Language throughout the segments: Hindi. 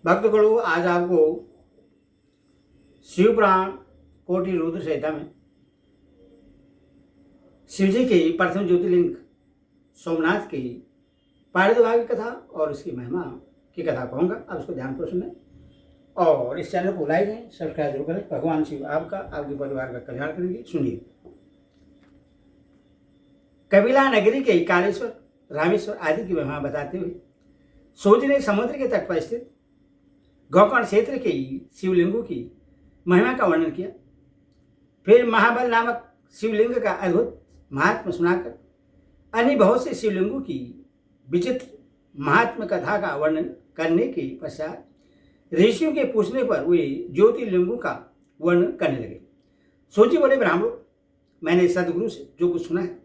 भक्तगणों, आज आपको शिवपुराण कोटि रुद्र संहिता में शिवजी की प्रथम ज्योतिर्लिंग सोमनाथ की पारिदुभाग की कथा और उसकी महिमा की कथा कहूँगा। आप उसको ध्यानपूर्वक सुनें और इस चैनल को लाइक करें, सब्सक्राइब जरूर करें। भगवान शिव आपका, आपके परिवार का कल्याण करेंगे। सुनिए। कपिला नगरी के कालेश्वर, रामेश्वर आदि की महिमा बताते हुए सूर्य ने समुद्र के तट पर स्थित गोकर्ण क्षेत्र के शिवलिंगों की महिमा का वर्णन किया। फिर महाबल नामक शिवलिंग का अद्भुत महात्म सुनाकर अन्य बहुत से शिवलिंगों की विचित्र महात्म कथा का वर्णन करने के पश्चात ऋषियों के पूछने पर वे ज्योतिर्लिंगों का वर्णन करने लगे। सोची बोले, ब्राह्मणों, मैंने सदगुरु से जो कुछ सुना है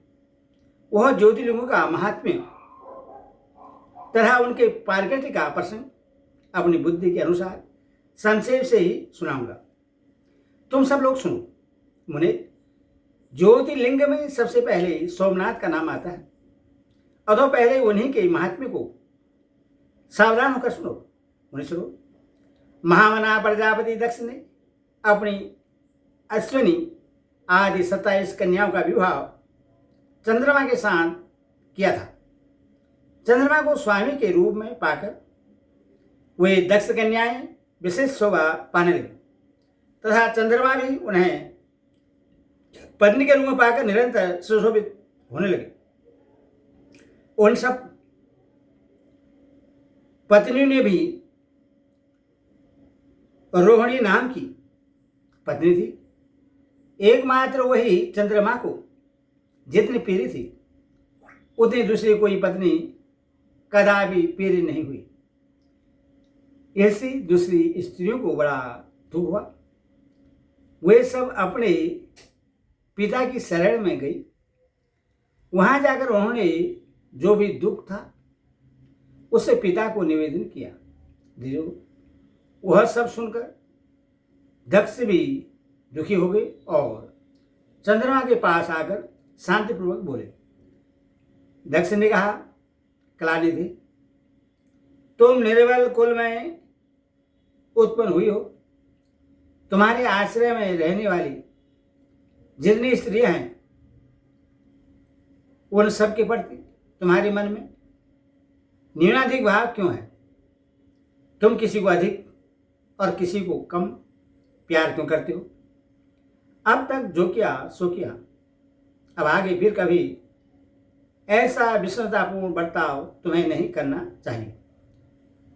वह ज्योतिर्लिंगों का महात्म्य तथा उनके पारगत्य का प्रसंग अपनी बुद्धि के अनुसार संक्षेप से ही सुनाऊंगा। तुम सब लोग सुनो। मुने, ज्योतिर्लिंग में सबसे पहले सोमनाथ का नाम आता है, अतः पहले उन्हीं के महात्म्य को सावधान होकर सुनो। मुने सुनो। महामना प्रजापति दक्ष ने अपनी अश्विनी आदि 27 कन्याओं का विवाह चंद्रमा के साथ किया था। चंद्रमा को स्वामी के रूप में पाकर वे दक्ष कन्याएं विशेष शोभा पाने लगी तथा चंद्रमा भी उन्हें पत्नी के रूप में पाकर निरंतर सुशोभित होने लगे। उन सब पत्नियों ने भी रोहिणी नाम की पत्नी थी। एकमात्र वही चंद्रमा को जितनी प्रिय थी उतनी दूसरी कोई पत्नी कदापि प्रिय नहीं हुई। ऐसी दूसरी स्त्रियों को बड़ा दुख हुआ। वे सब अपने पिता की शरण में गई। वहां जाकर उन्होंने जो भी दुख था उससे पिता को निवेदन किया। वह सब सुनकर दक्ष भी दुखी हो गए और चंद्रमा के पास आकर शांतिपूर्वक बोले। दक्ष ने कहा, कलानिधि, तुम निर्बल कुल में उत्पन्न हुई हो। तुम्हारे आश्रय में रहने वाली जितनी स्त्रियां हैं उन सब के प्रति तुम्हारे मन में न्यूनाधिक भाव क्यों है? तुम किसी को अधिक और किसी को कम प्यार क्यों करते हो? अब तक जो किया सो किया, अब आगे फिर कभी ऐसा विषमतापूर्ण बर्ताव तुम्हें नहीं करना चाहिए,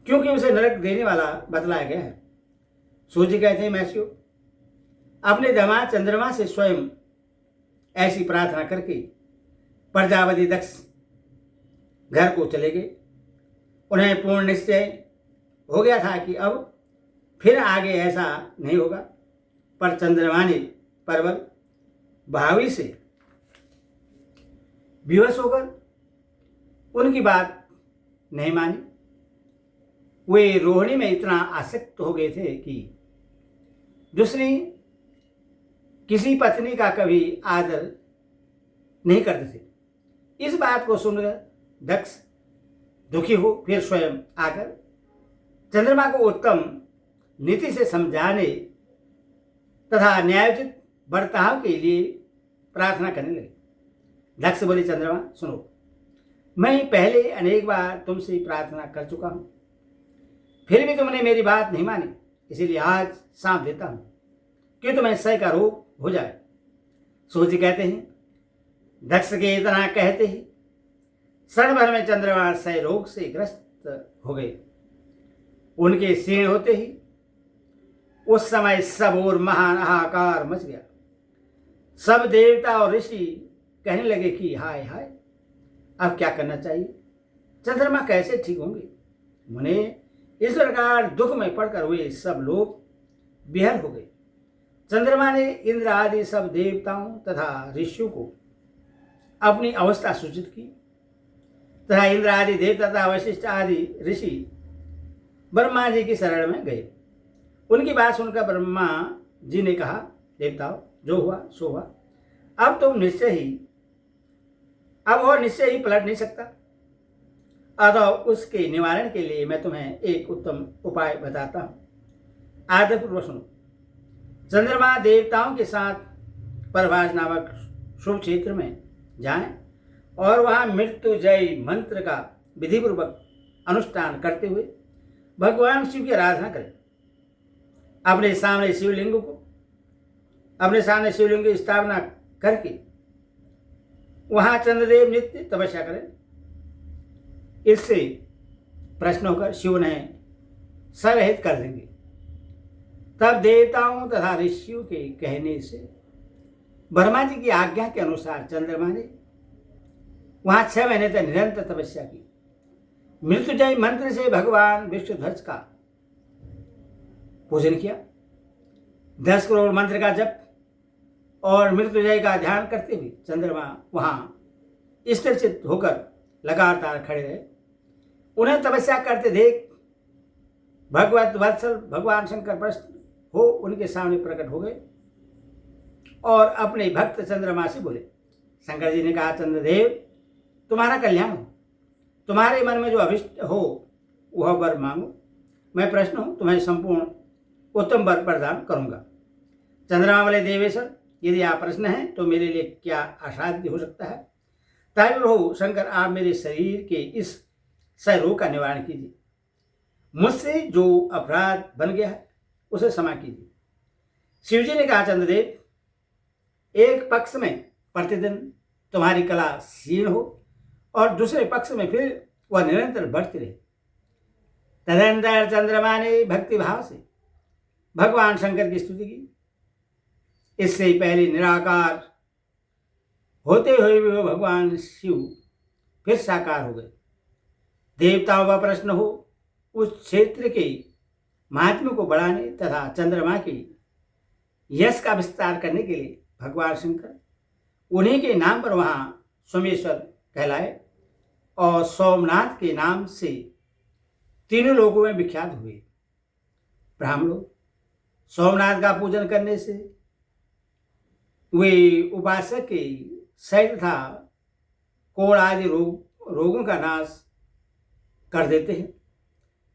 क्योंकि उसे नरक देने वाला बतलाया गया है। सूर्य कहते हैं, महर्षियों, अपने दामाद चंद्रमा से स्वयं ऐसी प्रार्थना करके प्रजापति दक्ष घर को चले गए। उन्हें पूर्ण निश्चय हो गया था कि अब फिर आगे ऐसा नहीं होगा, पर चंद्रमा ने प्रबल भावी से विवश होकर उनकी बात नहीं मानी। वे रोहिणी में इतना आसक्त हो गए थे कि दूसरी किसी पत्नी का कभी आदर नहीं करते थे। इस बात को सुनकर दक्ष दुखी हो फिर स्वयं आकर चंद्रमा को उत्तम नीति से समझाने तथा न्यायोचित बर्ताव के लिए प्रार्थना करने लगे। दक्ष बोले, चंद्रमा सुनो, मैं पहले अनेक बार तुमसे प्रार्थना कर चुका हूं, फिर भी तुमने मेरी बात नहीं मानी। इसीलिए आज सांप देता हूं कि तुम्हें सह का रोग हो जाए। सूर्य कहते हैं, दक्ष के इतना कहते ही क्षण भर में चंद्रमा सह रोग से ग्रस्त हो गए। उनके क्षीण होते ही उस समय सब और महान हाहाकार मच गया। सब देवता और ऋषि कहने लगे कि हाय हाय, अब क्या करना चाहिए? चंद्रमा कैसे ठीक होंगे? मुने, इस प्रकार दुख में पड़कर वे सब लोग विहल हो गए। चंद्रमा ने इंद्र आदि सब देवताओं तथा ऋषियों को अपनी अवस्था सूचित की तथा इंद्र आदि देवता तथा वशिष्ठ आदि ऋषि ब्रह्मा जी की शरण में गए। उनकी बात सुनकर ब्रह्मा जी ने कहा, देवताओं, जो हुआ सो हुआ। अब वह निश्चय ही पलट नहीं सकता। अतः उसके निवारण के लिए मैं तुम्हें एक उत्तम उपाय बताता हूँ। आदरपूर्वक सुनो। चंद्रमा देवताओं के साथ परभाज नामक शुभ क्षेत्र में जाएं और वहाँ मृत्युजय मंत्र का विधिपूर्वक अनुष्ठान करते हुए भगवान शिव की आराधना करें। अपने सामने शिवलिंग की स्थापना करके वहाँ चंद्रदेव नित्य तपस्या करें। इससे प्रश्न होकर शिव उन्हें सरहित कर देंगे। तब देवताओं तथा ऋषियों के कहने से ब्रह्मा जी की आज्ञा के अनुसार चंद्रमा ने वहां 6 महीने तक निरंतर तपस्या की। मृत्युंजय मंत्र से भगवान विष्णुध्वज का पूजन किया। 10 करोड़ मंत्र का जप और मृत्युंजय का ध्यान करते हुए चंद्रमा वहां स्थिरचित्त होकर लगातार खड़े रहे। उन्हें तपस्या करते देख भगवत वत्सल भगवान शंकर प्रसन्न हो उनके सामने प्रकट हो गए और अपने भक्त चंद्रमा से बोले। शंकर जी ने कहा, चंद्रदेव, तुम्हारा कल्याण हो। तुम्हारे मन में जो अभिष्ट हो वह वर मांगो। मैं प्रश्न हूं, तुम्हें संपूर्ण उत्तम वर प्रदान करूंगा। चंद्रमा बोले, देवेश्वर, यदि आप प्रश्न हैं तो मेरे लिए क्या असाध्य हो सकता है। ताई प्रभु शंकर, आप मेरे शरीर के इस रोग का निवारण कीजिए। मुझसे जो अपराध बन गया है उसे क्षमा कीजिए। शिवजी ने कहा, चंद्रदेव, एक पक्ष में प्रतिदिन तुम्हारी कला क्षीण हो और दूसरे पक्ष में फिर वह निरंतर बढ़ती रहे। तदनंतर चंद्रमा ने भक्ति भाव से भगवान शंकर की स्तुति की। इससे पहले निराकार होते हुए भी भगवान शिव फिर साकार हो गए। देवताओं का प्रश्न हो उस क्षेत्र के महात्म्य को बढ़ाने तथा चंद्रमा के यश का विस्तार करने के लिए भगवान शंकर उन्हीं के नाम पर वहाँ सोमेश्वर कहलाए और सोमनाथ के नाम से तीनों लोगों में विख्यात हुए। ब्राह्मण लोग सोमनाथ का पूजन करने से वे उपासक के शैल तथा कोढ़ आदि रोगों का नाश कर देते हैं।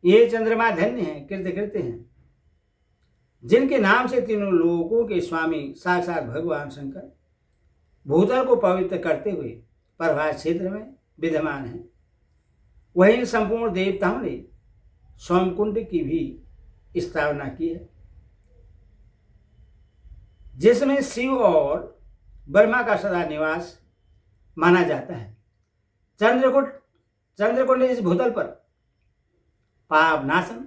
ये चंद्रमा धन्य हैं, कृतकृत्य हैं, जिनके नाम से तीनों लोगों के स्वामी साक्षात भगवान शंकर भूतल को पवित्र करते हुए प्रभास क्षेत्र में विद्यमान हैं। वहीं संपूर्ण देवताओं ने सोमकुंड की भी स्थापना की है, जिसमें शिव और ब्रह्मा का सदा निवास माना जाता है। चंद्रकुंड इस भूतल पर पाप नाशन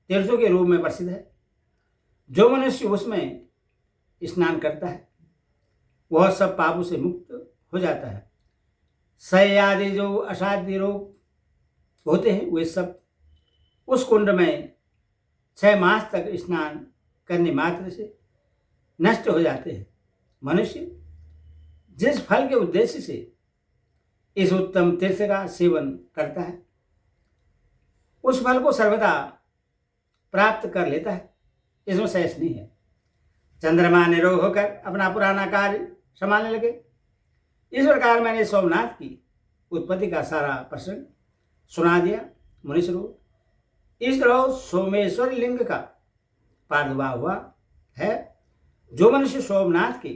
तीर्थों के रूप में प्रसिद्ध है। जो मनुष्य उसमें स्नान करता है वह सब पापों से मुक्त हो जाता है। क्षय आदि जो असाध्य रोग होते हैं वे सब उस कुंड में 6 मास तक स्नान करने मात्र से नष्ट हो जाते हैं। मनुष्य जिस फल के उद्देश्य से इस उत्तम तीर्थ का सेवन करता है उस फल को सर्वदा प्राप्त कर लेता है, इसमें शेष नहीं है। चंद्रमा निरोग होकर अपना पुराना कार्य संभालने लगे। इस प्रकार मैंने सोमनाथ की उत्पत्ति का सारा प्रसंग सुना दिया। मुनीश्वरों, इस तरह सोमेश्वर लिंग का प्रादुर्भाव हुआ है। जो मनुष्य सोमनाथ के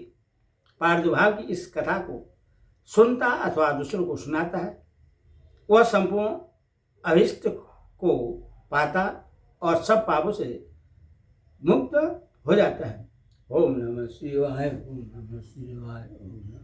प्रादुर्भाव की इस कथा को सुनता अथवा दूसरों को सुनाता है वह संपूर्ण अभिष्ट को पाता और सब पापों से मुक्त हो जाता है। ओम नमः शिवाय, ओम नमः शिवाय, ओम नमः